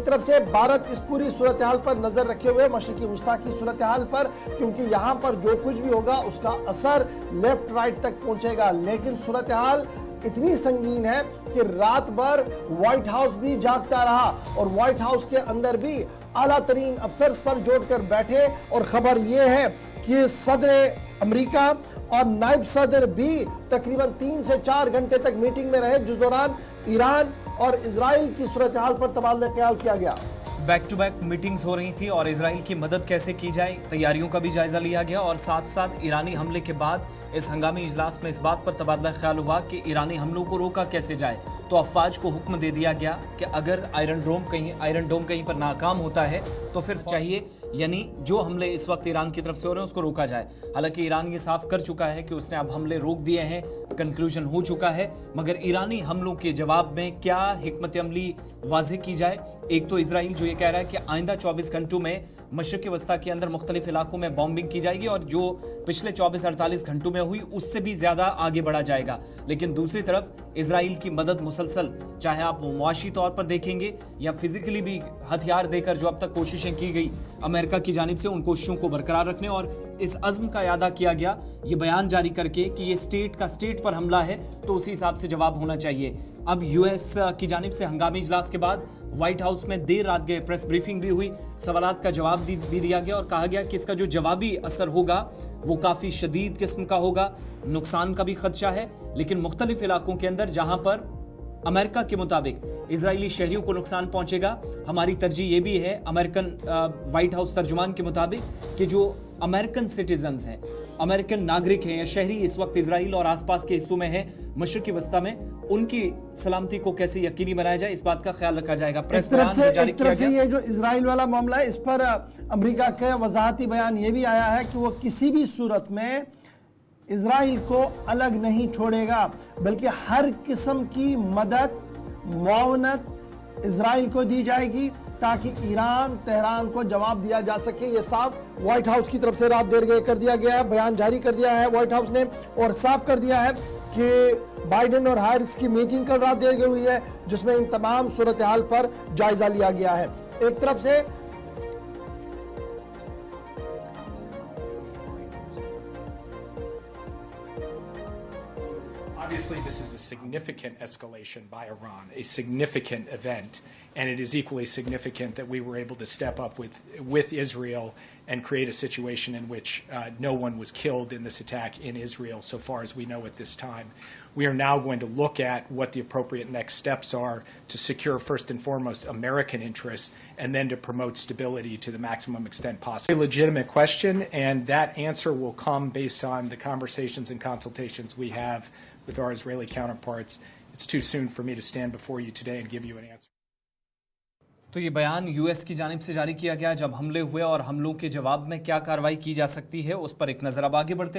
طرف سے بھارت اس پوری صورتحال پر نظر رکھے ہوئے مشرقی وسطیٰ کی صورتحال پر، کیونکہ یہاں پر جو کچھ بھی ہوگا اس کا اثر لیفٹ رائٹ تک پہنچے گا، لیکن صورتحال اتنی سنگین ہے کہ رات بھر وائٹ ہاؤس بھی جاگتا رہا اور وائٹ ہاؤس کے اندر بھی اعلیٰ ترین افسر سر جوڑ کر بیٹھے، اور خبر یہ ہے کہ صدر امریکہ اور نائب صدر بھی تقریباً 3 سے 4 گھنٹے تک میٹنگ میں رہے، جس دوران ایران اور اسرائیل کی صورتحال پر تبادلہ خیال کیا گیا۔ بیک ٹو بیک میٹنگز ہو رہی تھی اور اسرائیل کی مدد کیسے کی جائے، تیاریوں کا بھی جائزہ لیا گیا، اور ساتھ ساتھ ایرانی حملے کے بعد اس ہنگامی اجلاس میں اس بات پر تبادلہ خیال ہوا کہ ایرانی حملوں کو روکا کیسے جائے۔ تو افواج کو حکم دے دیا گیا کہ اگر آئرن ڈوم کہیں پر ناکام ہوتا ہے تو پھر چاہیے، یعنی جو حملے اس وقت ایران کی طرف سے ہو رہے ہیں اس کو روکا جائے۔ حالانکہ ایران یہ صاف کر چکا ہے کہ اس نے اب حملے روک دیے ہیں، کنکلوژن ہو چکا ہے، مگر ایرانی حملوں کے جواب میں کیا حکمت عملی واضح کی جائے؟ ایک تو اسرائیل جو یہ کہہ رہا ہے کہ آئندہ 24 گھنٹوں میں مشرق وسطیٰ کے اندر مختلف علاقوں میں بامبنگ کی جائے گی، اور جو پچھلے 24-48 گھنٹوں میں ہوئی اس سے بھی زیادہ آگے بڑھا جائے گا۔ لیکن دوسری طرف اسرائیل کی مدد مسلسل، چاہے آپ وہ معاشی طور پر دیکھیں گے یا فزیکلی بھی ہتھیار دے کر جو اب تک کوششیں کی گئی امریکہ کی جانب سے، ان کوششوں کو برقرار رکھنے اور اس عزم کا اعادہ کیا گیا یہ بیان جاری کر کے کہ یہ اسٹیٹ پر حملہ ہے تو اسی حساب سے جواب ہونا چاہیے۔ اب یو ایس کی جانب سے ہنگامی اجلاس کے بعد وائٹ ہاؤس میں دیر رات گئے پریس بریفنگ بھی ہوئی، سوالات کا جواب بھی دیا گیا اور کہا گیا کہ اس کا جو جوابی اثر ہوگا وہ کافی شدید قسم کا ہوگا، نقصان کا بھی خدشہ ہے، لیکن مختلف علاقوں کے اندر جہاں پر امریکہ کے مطابق اسرائیلی شہریوں کو نقصان پہنچے گا، ہماری ترجیح یہ بھی ہے امریکن وائٹ ہاؤس ترجمان کے مطابق کہ جو امریکن سٹیزنز ہیں، امریکن ناگرک ہیں یا شہری اس وقت اسرائیل اور آس پاس کے حصوں میں ہیں مشرقی وسطیٰ میں، ان کی سلامتی کو کیسے یقینی بنایا جائے اس بات کا خیال رکھا جائے گا۔ ایک طرف سے یہ جو اسرائیل والا معاملہ ہے اس پر امریکہ کا وضاحتی بیان یہ بھی آیا ہے کہ وہ کسی بھی صورت میں اسرائیل کو الگ نہیں چھوڑے گا، بلکہ ہر قسم کی مدد معاونت اسرائیل کو دی جائے گی تاکہ ایران تہران کو جواب دیا جا سکے۔ یہ صاف وائٹ ہاؤس کی طرف سے رات دیر گئے کر دیا گیا ہے، بیان جاری کر دیا ہے وائٹ ہاؤس نے، اور صاف کر دیا ہے کہ بائیڈن اور ہیرس کی میٹنگ کل رات دیر گئی ہوئی ہے جس میں ان تمام صورتحال پر جائزہ لیا گیا ہے۔ ایک طرف سے Obviously, this is a significant escalation by Iran, a significant event, and it is equally significant that we were able to step up with Israel and create a situation in which no one was killed in this attack in Israel, so far as we know at this time. We are now going to look at what the appropriate next steps are to secure, first and foremost, American interests, and then to promote stability to the maximum extent possible. A legitimate question, and that answer will come based on the conversations and consultations we have with our Israeli counterparts. It's too soon for me to stand before you today and give you an answer. تو یہ بیان U S کی جانب سے جاری کیا گیا جب حملے ہوئے اور حملوں کے جواب میں کیا کارروائی کی جا سکتی ہے اس پر ایک نظر اب آگے بڑھتے ہیں۔